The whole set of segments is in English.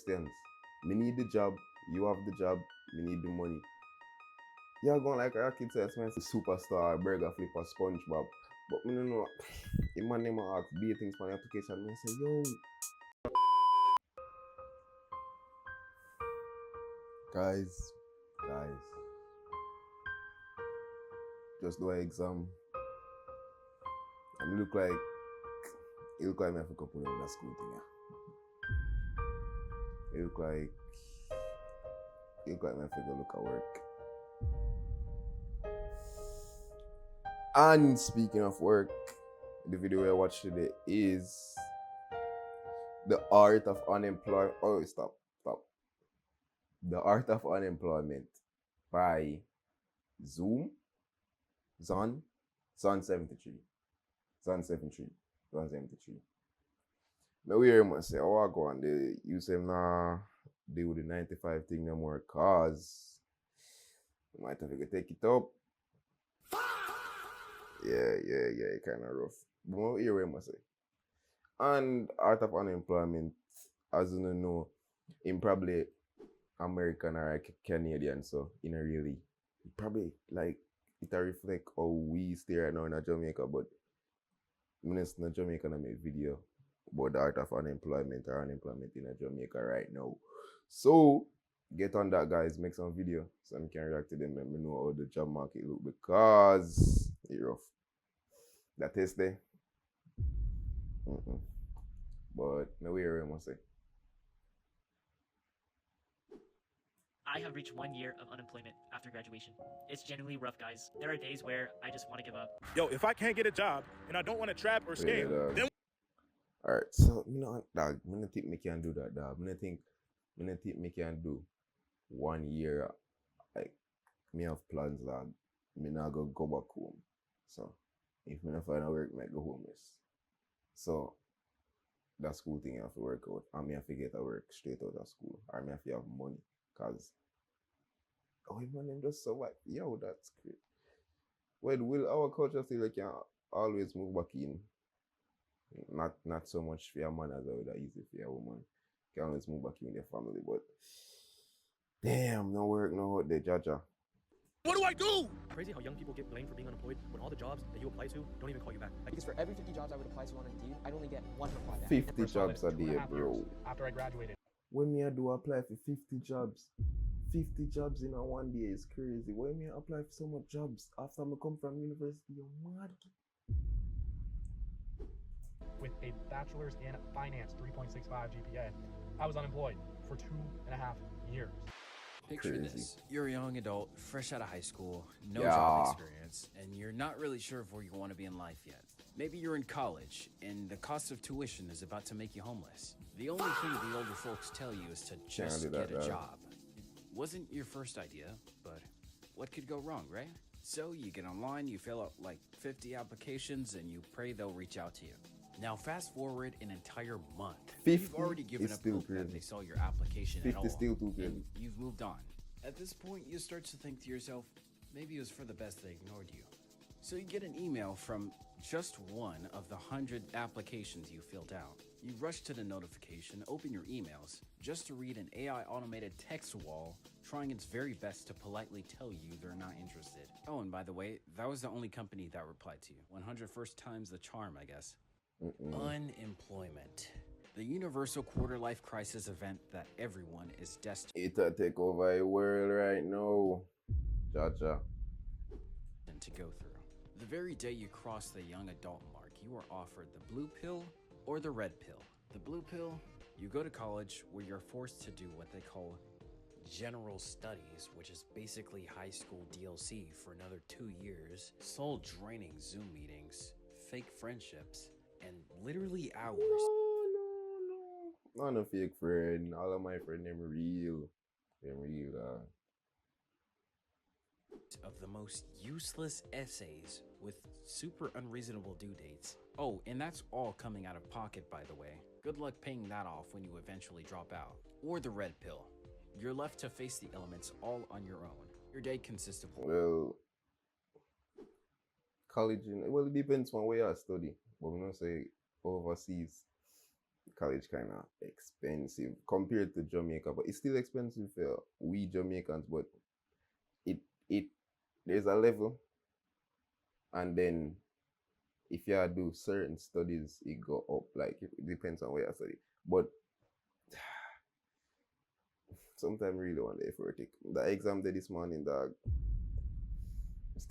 questions. Me need the job, you have the job, me need the money. You're going like a kid says, man, superstar, burger flipper, SpongeBob. But me no know, if my name ask be things for the application, me say, yo, guys, guys, just do an exam. And it look like me have a couple of that school thing, yeah. It look like me have to go look at work. And speaking of work, the video I watched today is The Art of Unemployment. Oh, stop. The Art of Unemployment by Zoom, Zon 73. Zon 73. Zon 73. Now we hear him say, oh, I go on, they use him now, deal with the 95 thing no more, cause you might have to take it up. Yeah, kind of rough. But what hear him say. And Art of Unemployment, as you know, in probably American or Canadian, so in a really probably like it reflect how we stay right now in Jamaica, but minister in Jamaica I make video about the art of unemployment or unemployment in Jamaica right now. So get on that, guys, make some video so I can react to them and me know how the job market look, because it's rough. That is there. But no way I must say. I have reached 1 year of unemployment after graduation. It's genuinely rough, guys. There are days where I just want to give up. Yo, if I can't get a job and I don't want to trap or scam, then alright, so you know, dog, I don't think me can do that, dog. I don't think me can do 1 year. Like me have plans, dog. Me not go back home. So if me not find a work, me go homeless. So that school thing I have to work out. And me have to get a work straight out of school. Or me have to have money. Cause man, them just so what? Yo, that's great. Well, will our culture still like can always move back in? Not so much for a man as well that easy for a woman. Can always move back in with their family, but damn, no work, no out there, Jaja. what do I do? Crazy how young people get blamed for being unemployed when all the jobs that you apply to don't even call you back. Because for every 50 jobs I would apply to on Indeed, I'd only get one reply back. 50 jobs a day, bro. After I graduated. When me I do apply for 50 jobs, 50 jobs in a 1 day is crazy. Why me I apply for so much jobs after I come from university? You're mad. With a bachelor's in finance, 3.65 GPA, I was unemployed for 2.5 years. Picture Crazy. this. You're a young adult, fresh out of high school, no Yeah. job experience, and you're not really sure of where you want to be in life yet. Maybe you're in college, and the cost of tuition is about to make you homeless. The only thing the older folks tell you is to just do that, get a dog. job. It wasn't your first idea, but what could go wrong, right? So you get online, you fill out like 50 applications, and you pray they'll reach out to you. Now fast forward an entire month. 50 You've already given is up still hope that crazy. they saw your application at 50 all, still too crazy. and you've moved on. At this point, you start to think to yourself, maybe it was for the best they ignored you. So you get an email from just one of the 100 applications you filled out. You rush to the notification, open your emails, just to read an AI automated text wall trying its very best to politely tell you they're not interested. Oh, and by the way, that was the only company that replied to you. 100 first times the charm, I guess. Unemployment. The universal quarter-life crisis event that everyone is destined It'll take over the world right now. Jaja. to go through. The very day you cross the young adult mark, you are offered the blue pill or the red pill. The blue pill, you go to college where you're forced to do what they call general studies, which is basically high school DLC for another 2 years, soul-draining Zoom meetings, fake friendships, and literally hours No. Not a fake friend. All of my friends, them real. Them real, of the most useless essays with super unreasonable due dates. Oh, and that's all coming out of pocket, by the way. Good luck paying that off when you eventually drop out. Or the red pill. You're left to face the elements all on your own. Your day consists of Well, college, well, it depends on where you study. But we don't say overseas. college kind of expensive compared to Jamaica, but it's still expensive for we Jamaicans. But it there's a level, and then if you do certain studies, it go up. Like it depends on where you study, but sometimes really want the effort. The exam day this morning, dog.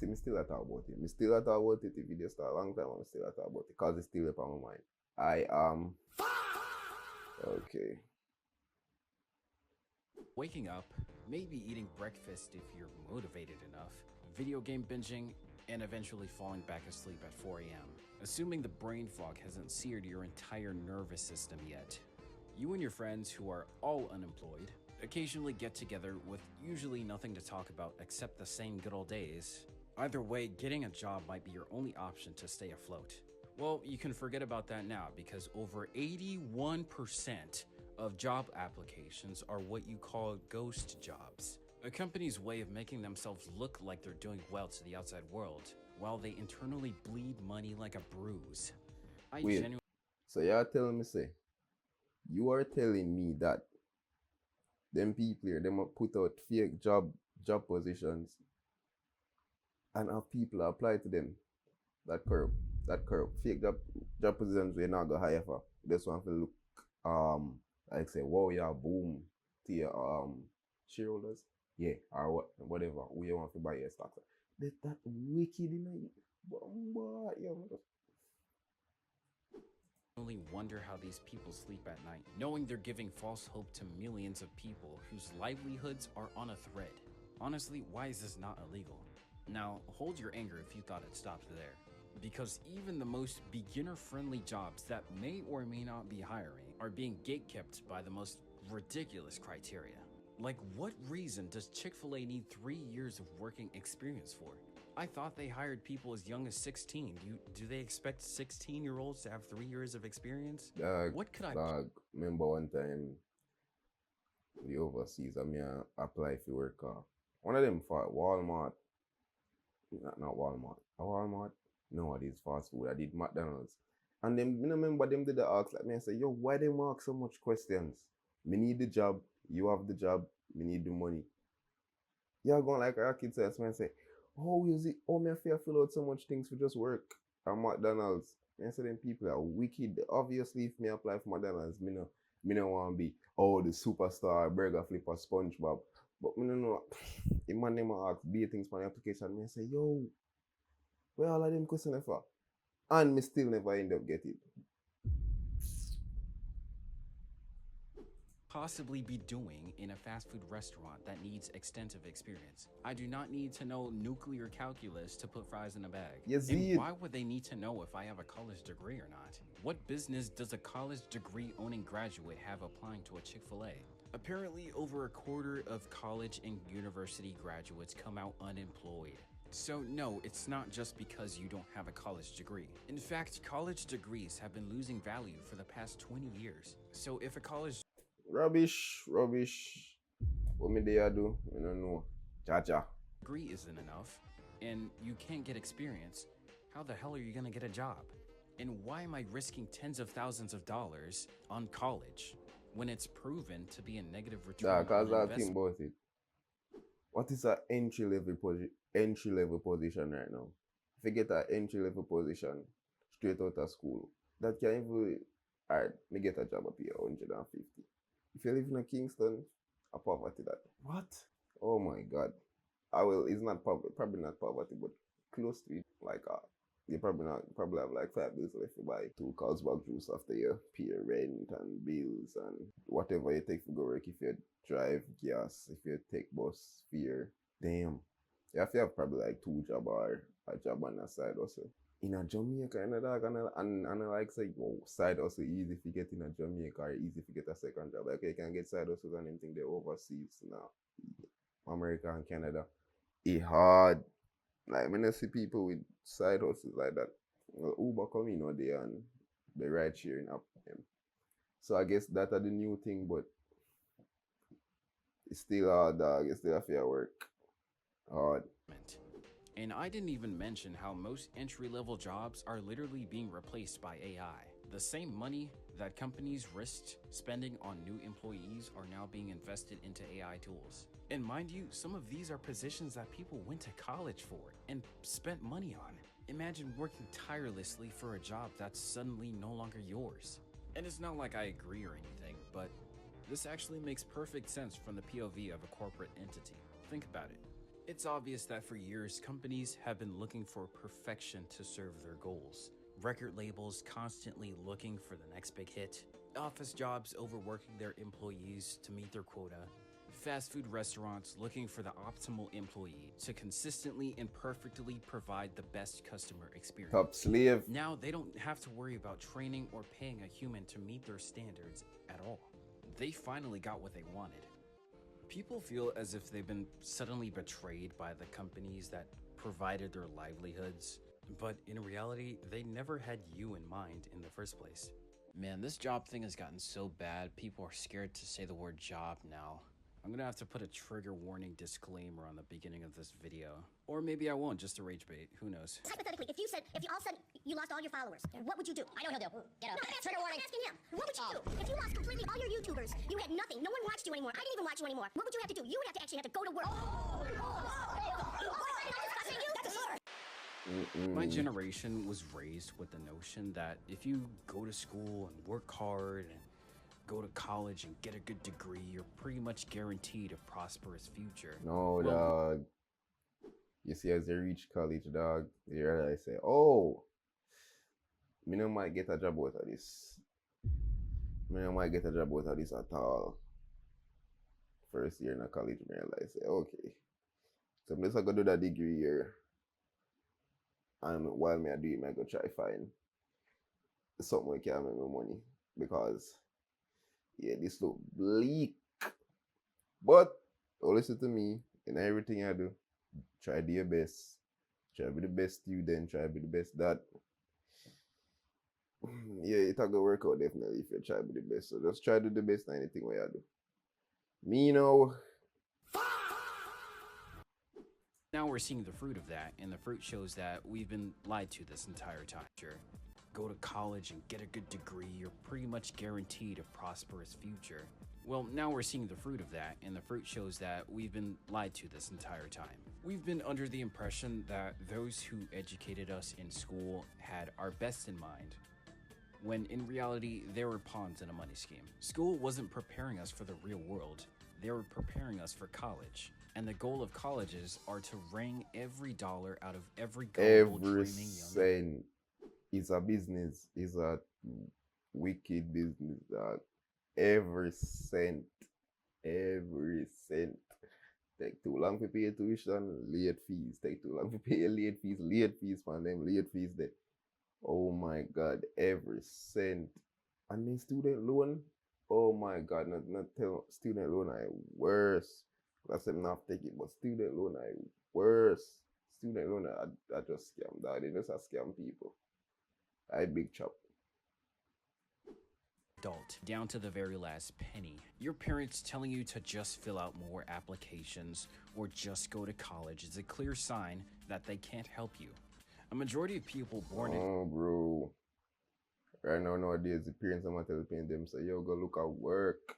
Me still a talk about it. Me still a talk about it. If you just start a long time, I'm still a talk about it because it's still up on my mind. I am okay. Waking up, maybe eating breakfast if you're motivated enough, video game binging, and eventually falling back asleep at 4 a.m. Assuming the brain fog hasn't seared your entire nervous system yet. You and your friends, who are all unemployed, occasionally get together with usually nothing to talk about except the same good old days. Either way, getting a job might be your only option to stay afloat. Well, you can forget about that now because over 81% of job applications are what you call ghost jobs. A company's way of making themselves look like they're doing well to the outside world, while they internally bleed money like a bruise. Wait, so you're telling me, say, you are telling me that them people here, them put out fake job positions and have people apply to them that curve, fake job positions we're not gonna hire for. This one will look like say, wow, yeah, boom to your shareholders. Yeah, or whatever. We want to buy your stocks. That wicked in it. Only wonder how these people sleep at night, knowing they're giving false hope to millions of people whose livelihoods are on a thread. Honestly, why is this not illegal? Now, hold your anger if you thought it stopped there. Because even the most beginner-friendly jobs that may or may not be hiring are being gatekept by the most ridiculous criteria. Like, what reason does Chick-fil-A need 3 years of working experience for? I thought they hired people as young as 16. Do they expect 16-year-olds to have 3 years of experience? What could I... Remember one time, the overseas, I mean, I apply for work. One of them for Walmart. Not Walmart. Walmart? No, it is fast food. I did McDonald's. And them, you remember them did the ask like me, I say, yo, why them ask so much questions? Me need the job, you have the job, me need the money. You're going like our kids and say, oh, is it? Oh, me I feel fill out so much things for just work at McDonald's. I say them people are wicked. Obviously, if me apply for McDonald's, me no want to be, oh, the superstar, burger flipper, SpongeBob. But me no know. If my name ask be things for the application, me I say, yo, where all of them questions for? And me still never end up getting it. Possibly be doing in a fast food restaurant that needs extensive experience. I do not need to know nuclear calculus to put fries in a bag. Yes, and why would they need to know if I have a college degree or not? What business does a college degree owning graduate have applying to a Chick-fil-A? Apparently, over a quarter of college and university graduates come out unemployed. So no, it's not just because you don't have a college degree. In fact, college degrees have been losing value for the past 20 years. So if a college Rubbish. What me they do? I don't know. Cha-cha. degree isn't enough, and you can't get experience, how the hell are you gonna get a job? And why am I risking tens of thousands of dollars on college when it's proven to be a negative return on Cause I investment? think about it. What is an entry level position right now? If you get an entry level position straight out of school, that can even alright, me get a job up here 150. If you live in a Kingston, a poverty that. What? Oh my god. It's not probably not poverty, but close to it. Like you probably have like 5 bills left to buy 2 Carlsberg juice after you pay your rent and bills and whatever you take for go work. If you drive gas, if you take bus fare, damn. You have to have probably like 2 jobs or a job on the side also. In a Jamaica, and I like say, whoa, side also easy if you get in a Jamaica or easy if you get a second job. Like you can get side hustles and anything they overseas now. America and Canada. It hard. Like when I see people with side hustles like that, well, Uber come in all day and they ride sharing up them. So I guess that are the new thing, but it's still hard, dog. It's still a fair work. Hard. And I didn't even mention how most entry-level jobs are literally being replaced by AI. The same money, that companies risked spending on new employees are now being invested into AI tools. And mind you, some of these are positions that people went to college for and spent money on. Imagine working tirelessly for a job that's suddenly no longer yours. And it's not like I agree or anything, but this actually makes perfect sense from the POV of a corporate entity. Think about it. It's obvious that for years, companies have been looking for perfection to serve their goals. Record labels constantly looking for the next big hit. Office jobs overworking their employees to meet their quota. Fast food restaurants looking for the optimal employee to consistently and perfectly provide the best customer experience. Top slave. Now they don't have to worry about training or paying a human to meet their standards at all. They finally got what they wanted. People feel as if they've been suddenly betrayed by the companies that provided their livelihoods, but in reality, they never had you in mind in the first place. Man, this job thing has gotten so bad, people are scared to say the word job now. I'm gonna have to put a trigger warning disclaimer on the beginning of this video. Or maybe I won't, just to rage bait, who knows. Hypothetically, if you all of a sudden you lost all your followers, what would you do? I know he'll do. Get up. No, trigger warning. I'm asking him. What would you do? If you lost completely all your YouTubers, you had nothing, no one watched you anymore, I didn't even watch you anymore, what would you have to do? You would actually have to go to work. My generation was raised with the notion that if you go to school and work hard and go to college and get a good degree, you're pretty much guaranteed a prosperous future. No, dog. You see, as you reach college, dog, you realize, say, oh, me no might get a job out of this. Me no might get a job out of this at all. First year in college, me realize, say, okay. So I'm just going to do that degree here. And while me I do it, I go try find something where can make me money. Because yeah, this look bleak. But listen to me, in everything I do, try to do your best. Try to be the best student, try to be the best dad. Yeah, it's gonna work out definitely if you try to be the best. So just try to do the best in anything where you do. Me now. Now we're seeing the fruit of that, and the fruit shows that we've been lied to this entire time. Sure, go to college and get a good degree, you're pretty much guaranteed a prosperous future. Well, now we're seeing the fruit of that, and the fruit shows that we've been lied to this entire time. We've been under the impression that those who educated us in school had our best in mind, when in reality, they were pawns in a money scheme. School wasn't preparing us for the real world, they were preparing us for college. And the goal of colleges are to wring every dollar out of every gullible, Every dreaming young cent is a business. Is a wicked business, dog. Every cent. Every cent. Take too long to pay tuition, late fees. Take too long to pay late fees, man. Them late fees there. Oh my God, every cent. And then student loan. Oh my God, not tell student loan I worse. I said not take it, but student loan I worse. Student loan I just scam, dog. They just a scam people. I big chop. adult, down to the very last penny. Your parents telling you to just fill out more applications or just go to college is a clear sign that they can't help you. A majority of people born in... Oh, bro. Right now, nowadays, the parents are telling them, say, yo, go look at work.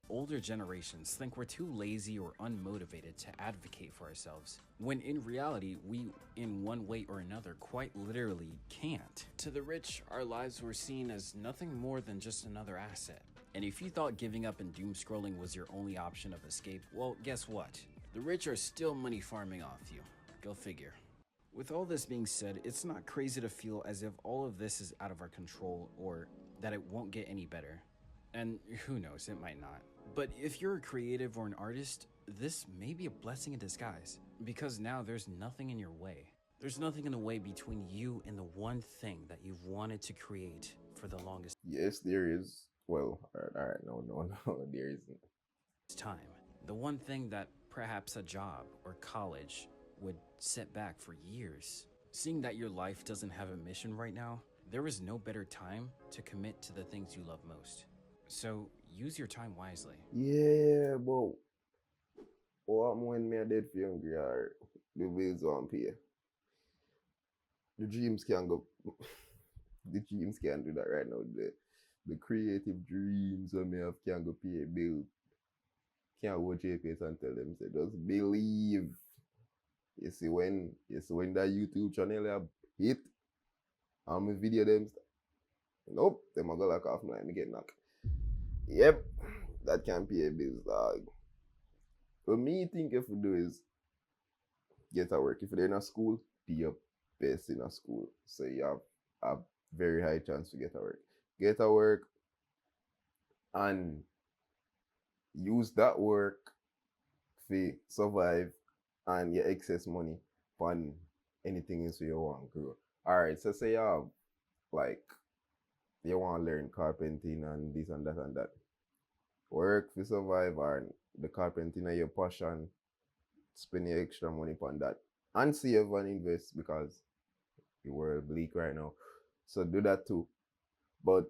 Older generations think we're too lazy or unmotivated to advocate for ourselves, when in reality, we, in one way or another, quite literally can't. To the rich, our lives were seen as nothing more than just another asset. And if you thought giving up and doom scrolling was your only option of escape, well, guess what? The rich are still money farming off you. Go figure. With all this being said, it's not crazy to feel as if all of this is out of our control or that it won't get any better. And who knows, it might not. But if you're a creative or an artist, this may be a blessing in disguise, because now there's nothing in your way. There's nothing in the way between you and the one thing that you've wanted to create for the longest Yes, there is. Well, alright, no, there isn't. time. The one thing that perhaps a job or college would set back for years. Seeing that your life doesn't have a mission right now, there is no better time to commit to the things you love most. So use your time wisely. Yeah, but what happened when me a dead for hungry or the bills won't pay? The dreams can go the dreams can do that right now. The creative dreams when me have can go pay a bill. Can't watch JPS and tell them say just believe. You see when that YouTube channel have hit and my video them nope, them a go like off now, me get knocked. Yep, that can pay a bills, dog. What me think if we do is get a work. If you're in a school, be your best in a school. So you have a very high chance to get a work. Get a work and use that work to survive and your excess money on anything else you want to grow. Alright, so say you have like you want to learn carpenting and this and that and that. Work to survive and the carpenting is your passion. Spend your extra money on that. And save and invest because the world bleak right now. So do that too. But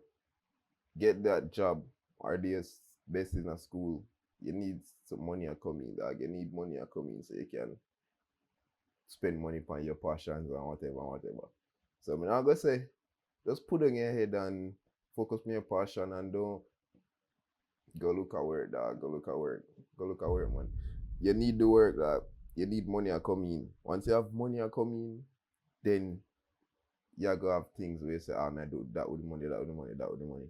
get that job or the best in a school. You need some money coming, dog. You need money coming so you can spend money on your passions and whatever. So I'm not gonna say just put on your head and focus on your passion and don't go look at work, dog. Go look at work. Go look at work, man. You need the work, dog. You need money coming. Once you have money coming, then you go have things where you say, I do that with the money, that with the money, that with the money.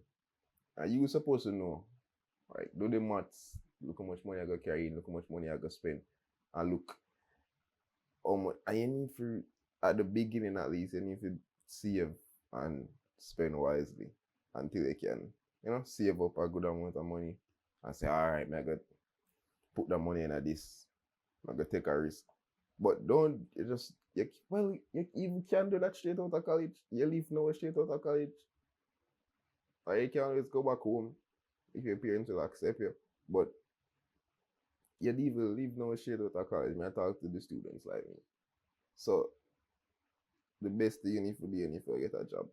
And you supposed to know, right? Do the maths. Look how much money I go carry in, look how much money I go spend. And look how much, and you need to, at the beginning at least, you need to save and spend wisely until you can, save up a good amount of money and say, alright, I got put the money in this. I got take a risk. But don't you even can do that straight out of college. You leave now straight out of college. Or you can always go back home if your parents will accept you. But you leave now straight out of college. I talk to the students like me. So the best thing you need to do if you get a job.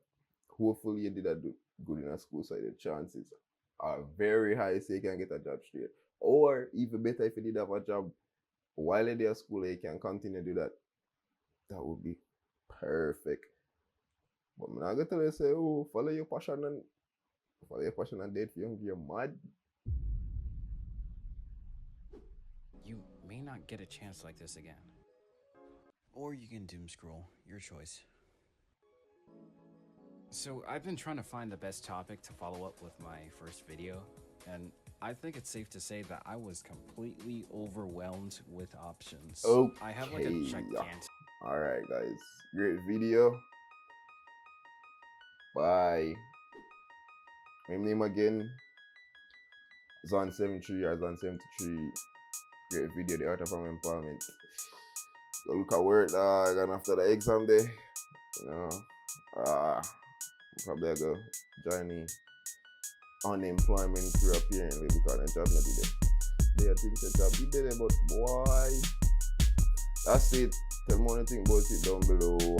Hopefully you did that good in a school, so the chances are very high so you can get a job straight. Or even better if you did have a job while you're at school, you can continue to do that. That would be perfect. But I'm not going to tell you, say, oh, follow your passion and date for young, you're mad. You may not get a chance like this again. Or you can doom scroll, your choice. So I've been trying to find the best topic to follow up with my first video, and I think it's safe to say that I was completely overwhelmed with options. Okay. I have like a gigantic... Alright guys, great video. Bye. My name again, Zon73 or Zon73. Great video, The Art of Empowerment. Go look at work, dog, and after the exam day, probably I go join the unemployment career apparently because the job not there. They think the job be there, but boy, that's it. Tell me what you think about it down below.